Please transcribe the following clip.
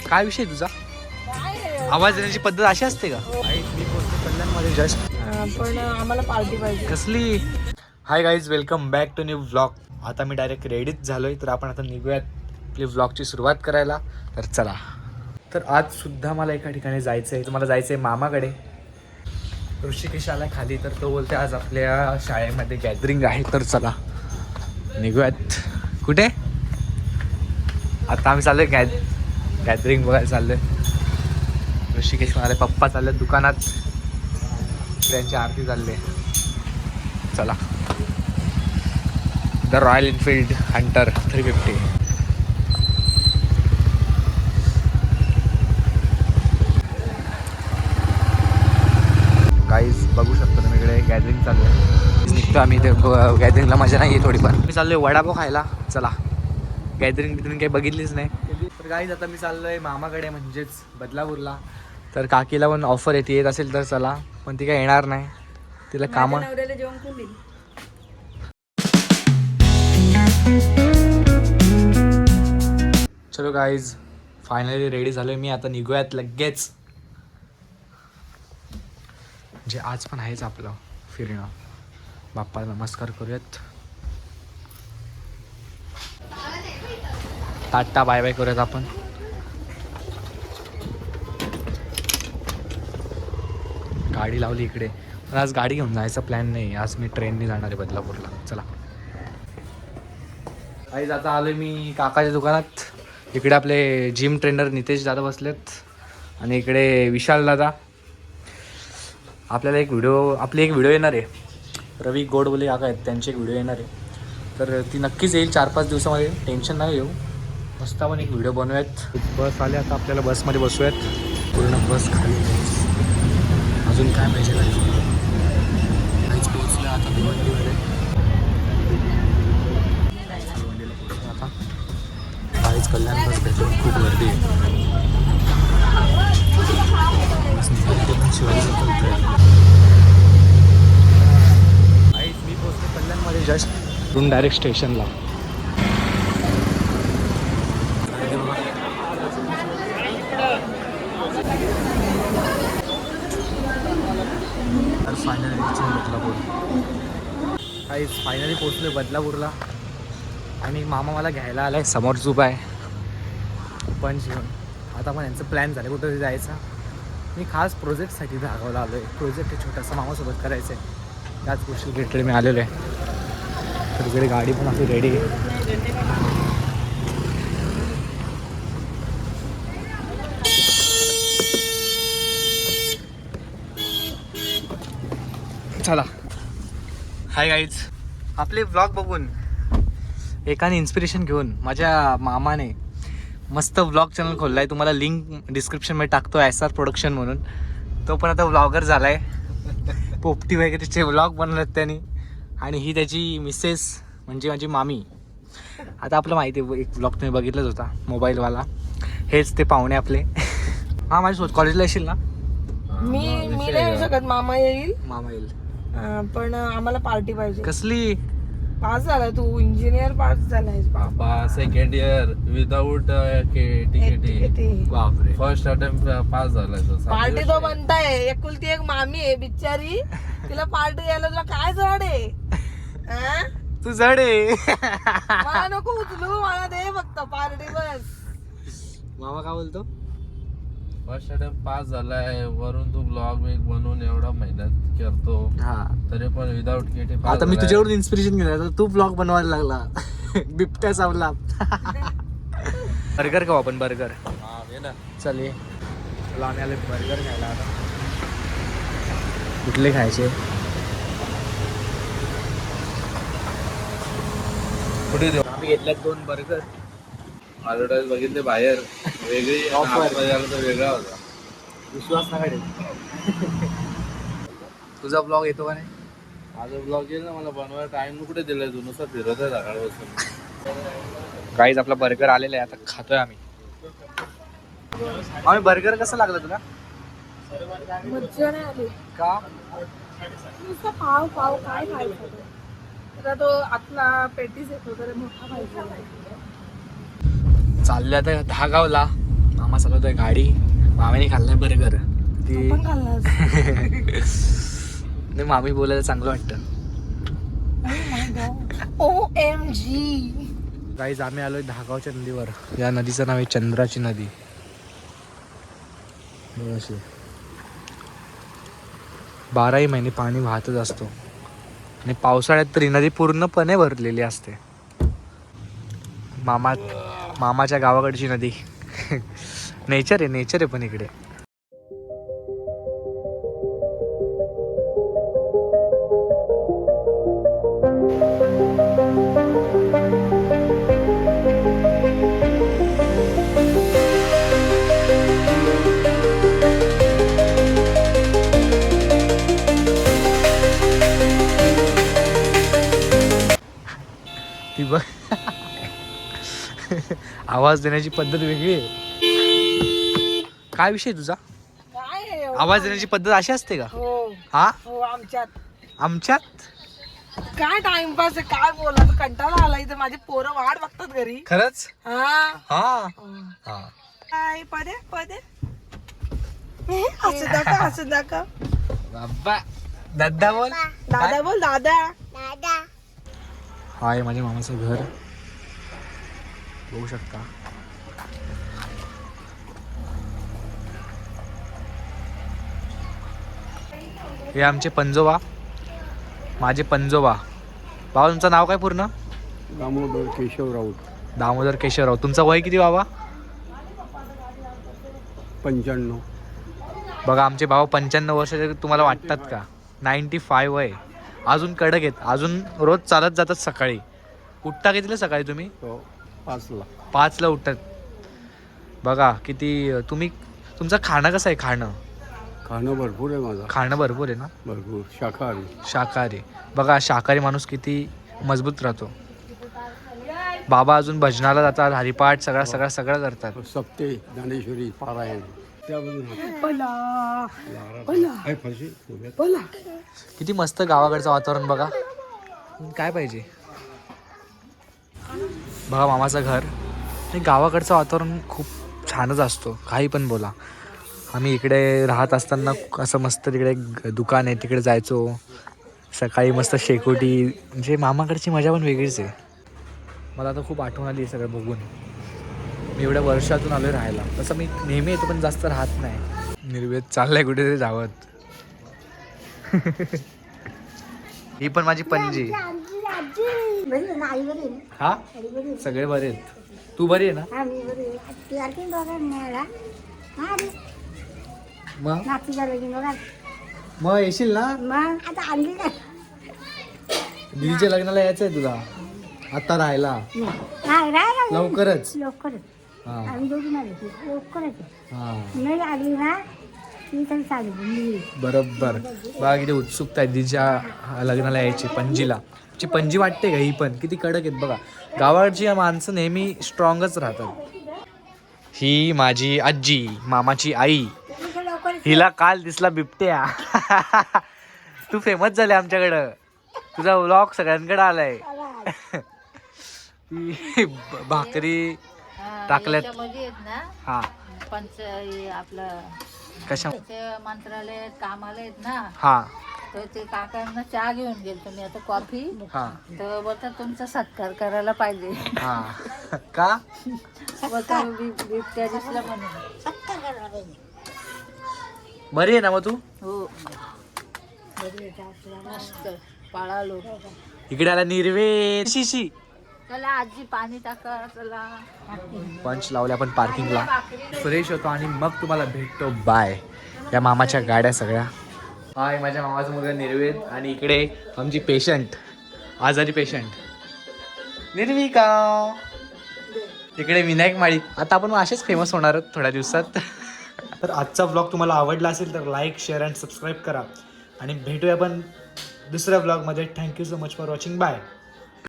काय विषय तुझा? आवाज देण्याची पद्धत अशी असते का? मी पोहोचतो कल्याणमध्ये जस्ट, पण आम्हाला पार्टी पाहिजे. कसली? Hi guys, welcome back to new vlog. आता मी डायरेक्ट रेडीच झालोय, तर आपण आता निघूयात आपली व्लॉगची सुरुवात करायला. तर चला. तर आज सुद्धा मला एका ठिकाणी जायचं आहे. तुम्हाला जायचं आहे मामाकडे. ऋषिकेश आलाय खाली, तर तो बोलते आज आपल्या शाळेमध्ये गॅदरिंग आहे, तर चला निघूयात. कुठे? आता आम्ही चाललोय गॅदरिंग बघायला चाललोय. ऋषिकेश म्हणाले पप्पा चालले दुकानात, त्यांची आरती चालले. चला. The royal Enfield Hunter 350. Guys बघू शकतो तुम्ही, इकडे गॅदरिंग चालू आहे. निघतो आम्ही. ते गॅदरिंगला मजा नाही आहे थोडीफार. मी चाललोय वडापाव खायला. चला. गॅदरिंग काही बघितलीच नाही. तर गाईज आता मी चाललोय मामाकडे, म्हणजेच बदलापूरला. तर काकीला पण ऑफर येत असेल तर चला, पण ती काय येणार नाही, तिला कामं. चलो गाईज, फायनली रेडी झालोय मी. आता निघूयात लगेच. जे आज पण आहेच आपलं फिरणं. बाप्पाला नमस्कार करूयात, टाटा बाय बाय करूयात आपण. गाडी लावली इकडे, पण आज गाडी घेऊन जायचा प्लॅन नाही. आज मी ट्रेनने जाणार आहे बदलापूरला. चला. आज आता आलोय मी काकाच्या दुकानात. इकडे आपले जिम ट्रेनर नितेश दादा बसलेत, आणि इकडे विशाल दादा. आपल्याला आपली एक व्हिडिओ येणार आहे. रवी गोडबोले काका आहेत, त्यांची एक व्हिडिओ येणार आहे. तर ती नक्कीच येईल 4-5 दिवसामध्ये. टेन्शन नाही घेऊ. मस्त आपण एक व्हिडिओ बनवूयात. बस आले, आता आपल्याला बसमध्ये बसूयात. पूर्ण बस खाली. अजून काय पाहिजे काहीच पोहोचलं आता भिवंडीमध्ये. भिवंडीला पोहोचलो आता. काहीच कल्याण बस भेटलो, खूप गर्दी आहे. शिवाजी मी पोहोचलो कल्याणमध्ये जस्ट. तिथून डायरेक्ट स्टेशनला. फायनली पोहोचलो बदलापूरला, आणि मामा मला घ्यायला आलाय. समोर उभा आहे पंच घेऊन. आता पण यांचं प्लॅन झालं कुठं जायचं. मी खास प्रोजेक्टसाठी धागावला आलो आहे. प्रोजेक्ट आहे छोटासा, मामासोबत करायचं आहे. त्याच गोष्टी रिलेटेड मी आलेलो आहे. तर इकडे गाडी पण आपली रेडी आहे. चला. हाय गाईज, आपले व्लॉग बघून एकाने इन्स्पिरेशन घेऊन माझ्या मामाने मस्त व्लॉग चॅनल खोलला आहे. तुम्हाला लिंक डिस्क्रिप्शनमध्ये टाकतो, SR प्रोडक्शन म्हणून. तो पण आता व्लॉगर झाला आहे. पोपटी वगैरेचे व्लॉग बनवलेत त्यांनी. आणि ही त्याची मिसेस, म्हणजे माझी मामी. आता आपलं माहिती आहे, एक व्लॉग तुम्ही बघितलाच होता मोबाईलवाला. हेच ते पाहुणे आपले. हा, माझ्यासोबत कॉलेजला येशील ना? मी नाही येऊ शकत. मामा येईल. मामा येईल, पण आम्हाला पार्टी पाहिजे. कसली? पास झालाय तू, इंजिनियर पास झालाय. बाबा सेकंड इयर विदाउट तिकीट. बापरे. फर्स्ट अटेम्प्ट पास झालाय तो. पार्टी तो बनताय. एकुलती एक मामी आहे बिचारी, तिला पार्टी द्यायला तुला काय जड आहे? तू जड आहे. मला नको उचलू, मला दे फक्त पार्टी बस. मामा काय बोलतो? फर्स्ट अटेम्प्ट पास झालाय, वरून तू ब्लॉग बनवून एवढा मेहनत करतो, हा, तरी पण विदाउट तिकीट. आता मी तुझ्याकडून इन्स्पिरेशन घेणार, तू ब्लॉग बनवायला लागला. बिबट्या चावला. बर्गर खाऊ आपण, बर्गर. चल ये. चला, आम्ही आले बर्गर खायला. आता कुठले खायचे? कुठे देऊ? आम्ही घेतल्यात 2 बर्गर. ॲडव्हर्टाईज बघितले बाहेर, वेगळी Offer. तर वेगळा होता. विश्वास नका ठेवू. तुझा ब्लॉग येतो का नाही? माझा ब्लॉग येईल ना, मला बनवायला टाइम कुठे दिलाय तू? नुसतं फिरत आहे सकाळपासून. गाईज आपला बर्गर आलेला आहे, आता खातोय आम्ही. आम्ही बर्गर कसं लागलं तुला? मज्जा नाही आली का? नुसतं पाव पाव काय खायचं? आता तो आतला पेटीस येतो तर मोठा पाहिजे. चालले आता दहागावला. मामा चालवतोय गाडी. मामीने खाल्लाय बर्गर. ती पण खाल्लास. नाही मामी बोलायला चांगलं वाटतं. OMG. गाईज आम्ही आलोय धागावच्या नदीवर. या नदीचं नाव आहे चंद्राची नदी. बघ अशी 12ही महिने पाणी वाहतच असतो आणि पावसाळ्यात तरी नदी पूर्णपणे भरलेली असते. मामाच्या गावाकडची नदी. नेचर आहे पण इकडे. ती बघ आवाज देण्याची पद्धत वेगळी आहे. काय विषय तुझा? काय आहे एवढं? आवाज देण्याची पद्धत अशी असते का? हो हा हो आमच्यात काय टाइमपास आहे, काय बोलायचं, कंटाळा आला इथे. माझी पोरं वाट बघतात घरी. खरंच. हा हा काय पदे असं दाखव बाबा दादा बोल. दादा बोल दादा. हा आहे माझ्या मामाचं घर. बघू शकता. हे आमचे पंजोबा. माझे पंजोबा. बाबा तुमचं नाव काय पूर्ण? दामोदर केशव राऊत. दामोदर केशवराव. तुमचं वय किती बाबा? 95. बघा आमचे भाऊ 95 वर्षाचे तुम्हाला वाटतात का? 95 वय. अजून कडक आहेत. अजून रोज चालत जातात सकाळी. उठता कितीला सकाळी तुम्ही? 5ला. 5ला उठतात. बघा किती. तुमचं खाणं कसं आहे? खाणं भरपूर आहे माझं. खाणं भरपूर आहे ना? भरपूर शाकाहारी. शाकाहारी. बघा शाकाहारी माणूस किती मजबूत राहतो. बाबा अजून भजनाला जातात. हरिपाठ सगळं करतात. सप्ते ज्ञानेश्वरी पारायण किती मस्त गावाकडचं वातावरण बघा. काय पाहिजे. बघा मामाचं घर. आणि गावाकडचं वातावरण खूप छानच असतो. काही पण बोला. आम्ही इकडे राहत असताना असं मस्त तिकडे दुकान आहे तिकडे जायचो. सकाळी मस्त शेकोटी. म्हणजे मामाकडची मजा पण वेगळीच आहे. मला आता खूप आठवण आली सगळं बघून. मी एवढ्या वर्षातून आलोय राहायला. तसं मी नेहमी येतो पण जास्त राहत नाही. निर्वेद चाललाय कुठेतरी जावत. ही पण माझी पणजी. हा सगळे बरे आहेत. तू बरी आहे ना? मग येशील ना? दीदीच्या लग्नाला यायचंय तुला आता राहायला. लवकरच. बरोबर. बघा किती उत्सुकता आहे दीदीच्या लग्नाला यायची. पणजीला पणजी वाटते का? ही पण किती कडक आहेत बघा. गावाकडची माणसं नेहमी स्ट्रॉंगच राहतात. ही माझी आजी, मामाची आई. हिला काल दिसला बिबट्या. तू फेमस झाले आमच्याकडं. तुझा व्लॉग सगळ्यांकडे आलाय. भाकरी टाकल्यात. हा आपलं कशा मंत्रालय कामाला आहेत ना. हा तर ते काकांना चहा घेऊन गेलो तुम्ही आता कॉफी. हा तर बोलतात तुमचा सत्कार करायला पाहिजे. हा का? बिबट्या दिसला म्हणून. बरी आहे ना मग तू? हो मस्त पळालो. इकडे आला निर्वेद. शिशी चला आजी पाणी टाका. चला पंच लावले आपण पार्किंगला. फ्रेश होतो आणि मग तुम्हाला भेटतो. बाय. या मामाच्या गाड्या सगळ्या. हाय माझ्या मामाचा मुलगा निर्वेद. आणि इकडे आमची पेशंट, आजारी पेशंट निर्विका. इकडे विनायक माळी. आता आपण असेच फेमस होणार आहोत थोड्या दिवसात. तर आजचा ब्लॉग तुम्हाला आवडला असेल तर लाईक, शेअर अँड सबस्क्राईब करा. आणि भेटूया आपण दुसऱ्या ब्लॉगमध्ये. Thank you so much for watching. Bye.